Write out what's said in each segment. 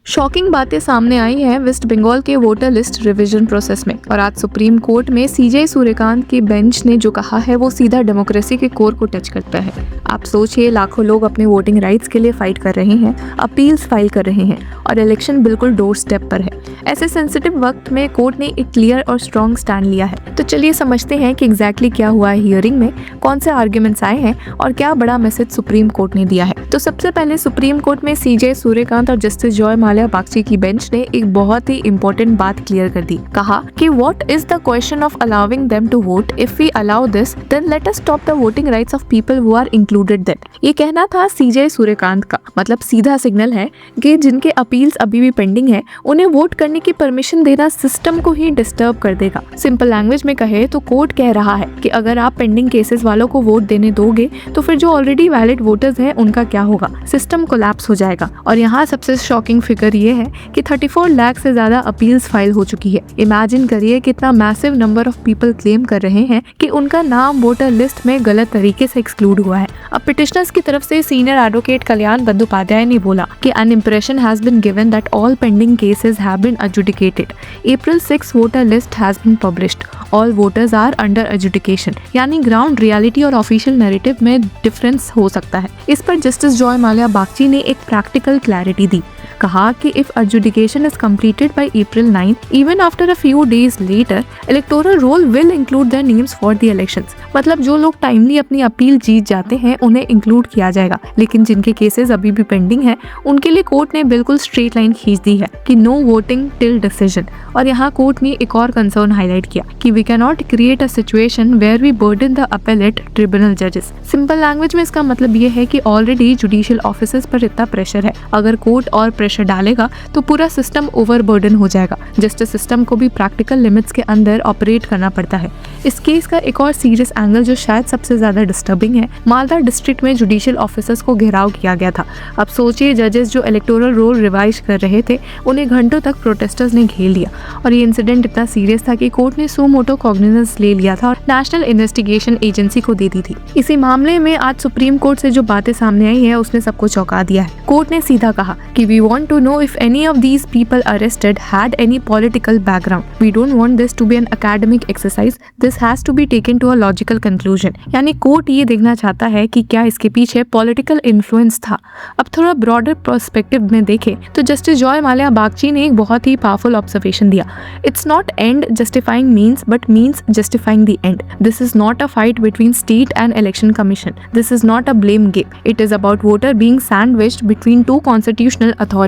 Shocking बातें सामने आई हैं वेस्ट बंगाल के वोटर लिस्ट रिवीजन प्रोसेस में। और आज सुप्रीम कोर्ट में सीजे सूर्यकांत की बेंच ने जो कहा है वो सीधा डेमोक्रेसी के कोर को टच करता है। आप सोचिए, लाखों लोग अपने वोटिंग राइट्स के लिए फाइट कर रहे हैं, अपील्स फाइल कर रहे हैं और इलेक्शन बिल्कुल डोर स्टेप पर है। ऐसे सेंसिटिव वक्त में कोर्ट ने एक क्लियर और स्ट्रॉन्ग स्टैंड लिया है। तो चलिए समझते हैं कि एग्जैक्टली क्या हुआ है हियरिंग में, कौन से आर्ग्यूमेंट्स आए हैं और क्या बड़ा मैसेज सुप्रीम कोर्ट ने दिया है। तो सबसे पहले सुप्रीम कोर्ट में सीजे सूर्यकांत और जस्टिस जॉय माल्या बागची की बेंच ने एक बहुत ही इंपॉर्टेंट बात क्लियर कर दी। कहा कि what is the question of allowing them to vote, if we allow this then let us stop the voting rights of people who are included then. ये कहना था सीजे सूर्यकांत का, मतलब सीधा सिग्नल है कि जिनके अपील्स अभी भी पेंडिंग है उन्हें वोट करने की परमिशन देना सिस्टम को ही डिस्टर्ब कर देगा। सिंपल लैंग्वेज में कहे तो कोर्ट कह रहा है कि अगर आप पेंडिंग केसेस वालों को वोट देने दोगे तो फिर जो ऑलरेडी वैलिड वोटर्स हैं उनका क्या होगा, सिस्टम कोलैप्स हो जाएगा। और यहाँ सबसे शॉकिंग फिगर ये है कि 34 लाख से ज्यादा अपील्स फाइल हो चुकी है। इमेजिन करिए कितना massive number of people claim कर रहे हैं कि उनका नाम वोटर लिस्ट में गलत तरीके से एक्सक्लूड हुआ है। अब पिटिशनर्स की तरफ से सीनियर एडवोकेट कल्याण बंदोपाध्याय ने बोला कि an impression has been given that all pending cases have been adjudicated. April 6 voter list has been published. All voters are under adjudication. यानी ग्राउंड रियलिटी और ऑफिशियल नैरेटिव में डिफरेंस हो सकता है। इस पर जस्टिस जॉय माल्या बागची ने एक प्रैक्टिकल क्लैरिटी दी। कहा कि if adjudication is completed by April 9, even after a few days later, electoral roll will include their names for the elections। मतलब जो लोग टाइमली अपनी अपील जीत जाते हैं उन्हें इंक्लूड किया जाएगा, लेकिन जिनके केसेस अभी भी पेंडिंग हैं उनके लिए कोर्ट ने बिल्कुल स्ट्रेट लाइन खींच दी है कि नो वोटिंग टिल डिसीजन। और यहाँ कोर्ट ने एक और कंसर्न हाईलाइट किया कि we can not create a situation where we burden the appellate tribunal जजेस। सिंपल लैंग्वेज में इसका मतलब ये है कि ऑलरेडी जुडिशियल ऑफिसर्स पर इतना प्रेशर है, अगर कोर्ट और प्रेशर डालेगा तो पूरा सिस्टम ओवरबर्डन हो जाएगा। जस्टिस सिस्टम को भी प्रैक्टिकल लिमिट्स के अंदर ऑपरेट करना पड़ता है। इस केस का एक और सीरियस एंगल जो शायद सबसे ज्यादा डिस्टर्बिंग है, मालदा डिस्ट्रिक्ट में जुडिशियल ऑफिसर्स को घेराव किया गया था। अब सोचिए, जजेस जो इलेक्टोरल रोल रिवाइज कर रहे थे उन्हें घंटों तक प्रोटेस्टर्स ने घेर लिया। और ये इंसिडेंट इतना सीरियस था कि कोर्ट ने सो मोटो कॉग्निजेंस ले लिया था और नेशनल इन्वेस्टिगेशन एजेंसी को दे दी थी। इसी मामले में आज सुप्रीम कोर्ट से जो बातें सामने आई है उसने सबको चौंका दिया है। कोर्ट ने सीधा कहा कि we want to know if any of these people arrested had any political background. We don't want this to be an academic exercise. This has to be taken to a logical conclusion. यानी court ये देखना चाहता है कि क्या इसके पीछे political influence था। अब थोड़ा ब्रॉडर पर्सपेक्टिव में देखें तो जस्टिस जॉय माल्या बागची ने एक बहुत ही पावरफुल ऑब्जर्वेशन दिया। It's not and justifying means but means justifying the end. This is not a fight between state and election commission. This is not a blame game. It is about voter being sandwiched between two constitutional authorities.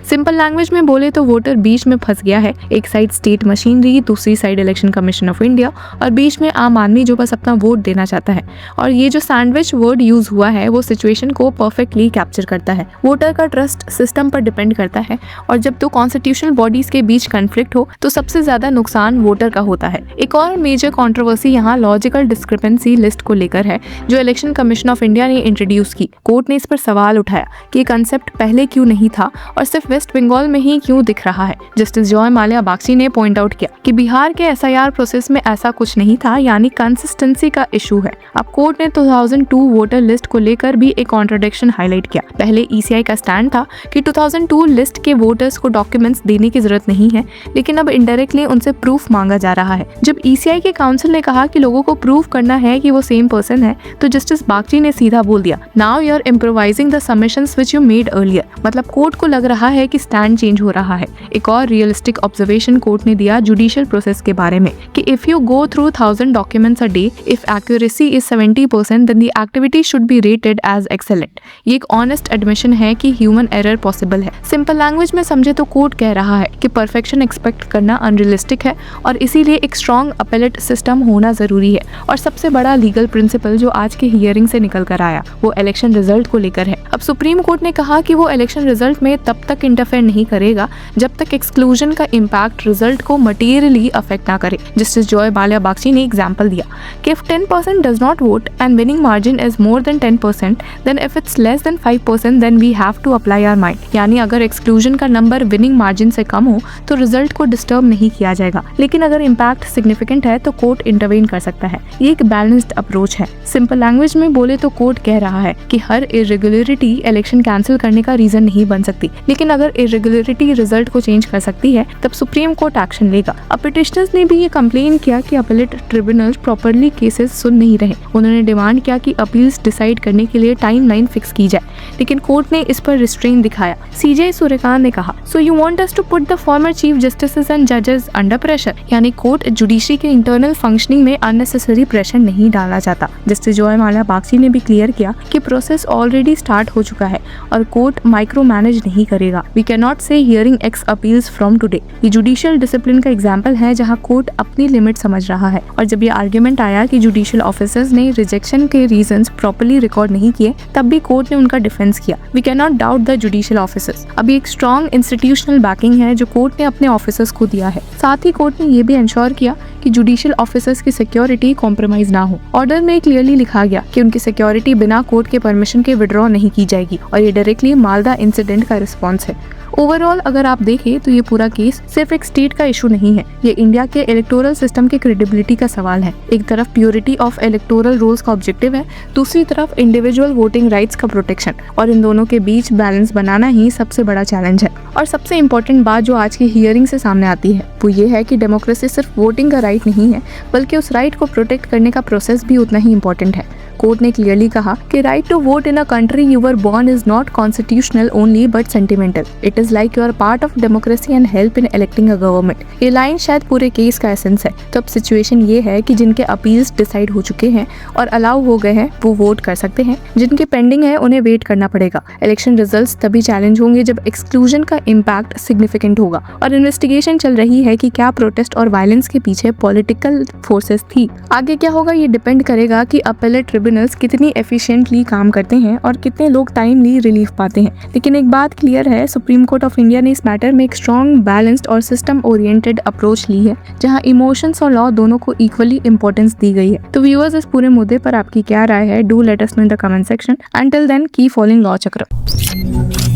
Simple language में बोले तो voter बीच में फंस गया है। एक side state machinery, दूसरी side election commission of India और बीच में आम आदमी जो बस अपना वोट देना चाहता है। और ये जो सैंडविच वर्ड यूज हुआ है वो सिचुएशन को परफेक्टली कैप्चर करता है। वोटर का ट्रस्ट सिस्टम पर डिपेंड करता है और जब दो कॉन्स्टिट्यूशनल बॉडीज के बीच कन्फ्लिक्ट हो तो सबसे ज्यादा नुकसान वोटर का होता है। एक और मेजर कंट्रोवर्सी यहाँ लॉजिकल डिस्क्रिपेंसी लिस्ट को लेकर है जो इलेक्शन कमीशन ऑफ इंडिया ने इंट्रोड्यूस की। कोर्ट ने इस पर सवाल उठाया कि ये कंसेप्ट पहले क्यों नहीं था और सिर्फ वेस्ट बंगाल में ही क्यों दिख रहा है। जस्टिस जॉय माल्या बागची ने पॉइंट आउट किया कि बिहार के एसआईआर प्रोसेस में ऐसा कुछ नहीं था, यानी कंसिस्टेंसी का इशू है। अब कोर्ट ने 2002 वोटर लिस्ट को लेकर भी एक कॉन्ट्रडिक्शन हाईलाइट किया। पहले ईसीआई का स्टैंड था कि 2002 लिस्ट के वोटर्स को डॉक्यूमेंट्स देने की जरूरत नहीं है, लेकिन अब इनडायरेक्टली उनसे प्रूफ मांगा जा रहा है। जब ईसीआई के काउंसिल ने कहा कि लोगों को प्रूफ करना है कि वो सेम पर्सन है, तो जस्टिस बागची ने सीधा बोल दिया, now you are improvising the submissions which you made earlier. मतलब कोर्ट को लग रहा है कि स्टैंड चेंज हो रहा है। एक और रियलिस्टिक ऑब्जर्वेशन कोर्ट ने दिया जुडिशियल प्रोसेस के बारे में कि if you go through 1000 documents a day, if accuracy is 70% then the activity should be rated as excellent. ये एक ऑनेस्ट एडमिशन है कि ह्यूमन एरर पॉसिबल है। सिंपल लैंग्वेज में समझे तो कोर्ट कह रहा है कि परफेक्शन एक्सपेक्ट करना अनरियलिस्टिक है और इसीलिए एक स्ट्रॉन्ग अपेलेट सिस्टम होना जरूरी है। और सबसे बड़ा लीगल प्रिंसिपल जो आज की हियरिंग से निकल कर आया वो इलेक्शन रिजल्ट को लेकर है। अब सुप्रीम कोर्ट ने कहा कि वो इलेक्शन रिजल्ट में तब तक इंटरफेयर नहीं करेगा जब तक एक्सक्लूजन का इम्पैक्ट रिजल्ट को मटेरियली अफेक्ट ना करे। जस्टिस जॉय माल्या बागची ने एग्जांपल दिया कि if 10% does not vote and winning margin is more than 10%, then if it's less than 5% then we have to apply our mind। यानी अगर एक्सक्लूजन का नंबर विनिंग मार्जिन से कम हो तो रिजल्ट को डिस्टर्ब नहीं किया जाएगा, लेकिन अगर इम्पैक्ट सिग्निफिकेंट है तो कोर्ट इंटरवेन कर सकता है। ये एक बैलेंस्ड अप्रोच है। सिंपल लैंग्वेज में बोले तो कोर्ट कह रहा है कि हर इरेगुलरिटी इलेक्शन कैंसिल करने का रीजन नहीं बन सकती। सकती, लेकिन अगर इरेगुलरिटी रिजल्ट को चेंज कर सकती है तब सुप्रीम कोर्ट एक्शन लेगा। अब पिटिशनर्स ने भी ये कंप्लेन किया कि अपीलेट ट्रिब्यूनल प्रॉपरली केसेस सुन नहीं रहे। उन्होंने डिमांड किया कि अपील्स डिसाइड करने के लिए टाइमलाइन फिक्स की जाए, लेकिन कोर्ट ने इस पर रिस्ट्रेन दिखाया। सीजे सूर्यकांत ने कहा, so you want us to put the former chief justice and जजेस अंडर प्रेशर, यानी कोर्ट जुडिशरी के इंटरनल फंक्शनिंग में अननेसेसरी प्रेशर नहीं डालना चाहता। जस्टिस जॉयमाल्या बागची ने भी क्लियर किया कि प्रोसेस ऑलरेडी स्टार्ट हो चुका है और कोर्ट माइक्रो मैनेज नहीं करेगा। वी कैन नॉट से hearing x appeals from today. ये जुडिशियल डिसिप्लिन का एग्जाम्पल है जहाँ कोर्ट अपनी लिमिट समझ रहा है। और जब ये आर्ग्यूमेंट आया कि जुडिशियल ऑफिसर्स ने रिजेक्शन के रीजंस प्रॉपर्ली रिकॉर्ड नहीं किए, तब भी कोर्ट ने उनका डिफेंस किया। We can not doubt the judicial officers. अभी एक स्ट्रॉन्ग इंस्टीट्यूशनल बैकिंग है जो कोर्ट ने अपने ऑफिसर्स को दिया है। साथ ही कोर्ट ने ये भी इंश्योर किया कि जुडिशियल ऑफिसर्स की सिक्योरिटी कॉम्प्रोमाइज ना हो। ऑर्डर में क्लियरली लिखा गया कि उनकी सिक्योरिटी बिना कोर्ट के परमिशन के विड्रॉ नहीं की जाएगी और ये डायरेक्टली मालदा इंसिडेंट का रिस्पॉन्स है। ओवरऑल अगर आप देखें तो ये पूरा केस सिर्फ एक स्टेट का इशू नहीं है, ये इंडिया के इलेक्टोरल सिस्टम की क्रेडिबिलिटी का सवाल है। एक तरफ प्योरिटी ऑफ इलेक्टोरल रूल्स का ऑब्जेक्टिव है, दूसरी तरफ इंडिविजुअल वोटिंग राइट्स का प्रोटेक्शन, और इन दोनों के बीच बैलेंस बनाना ही सबसे बड़ा चैलेंज है। और सबसे इम्पोर्टेंट बात जो आज की हियरिंग से सामने आती है वो ये है कि डेमोक्रेसी सिर्फ वोटिंग का राइट नहीं है, बल्कि उस राइट को प्रोटेक्ट करने का प्रोसेस भी उतना ही इम्पोर्टेंट है। कोर्ट ने क्लियरली कहा कि right to vote in a country you were born is not constitutional only but sentimental. It is like you are part of democracy and help in electing a government. ये line शायद पूरे case का essence है। तो अब situation ये है कि जिनके अपील्स डिसाइड हो चुके हैं और अलाउ हो गए हैं वो वोट कर सकते हैं, जिनके पेंडिंग है उन्हें वेट करना पड़ेगा। इलेक्शन रिजल्ट्स तभी चैलेंज होंगे जब एक्सक्लूजन का इम्पैक्ट सिग्निफिकेंट होगा। और इन्वेस्टिगेशन चल रही है कि क्या प्रोटेस्ट और वायलेंस के पीछे पॉलिटिकल फोर्सेस थी। आगे क्या होगा ये डिपेंड करेगा कि अपीलेट ट्रिब्यूनल्स कितनी एफिशिएंटली काम करते हैं और कितने लोग टाइमली रिलीफ पाते हैं। लेकिन एक बात क्लियर है, सुप्रीम कोर्ट ऑफ इंडिया ने इस मैटर में एक स्ट्रॉन्ग, बैलेंस्ड और सिस्टम ओरिएंटेड अप्रोच ली है, जहां इमोशंस और लॉ दोनों को इक्वली इंपॉर्टेंस दी गई है। तो व्यूअर्स, इस पूरे मुद्दे पर आपकी क्या राय है? Do let us know in the comment section. Until then keep following law चक्र।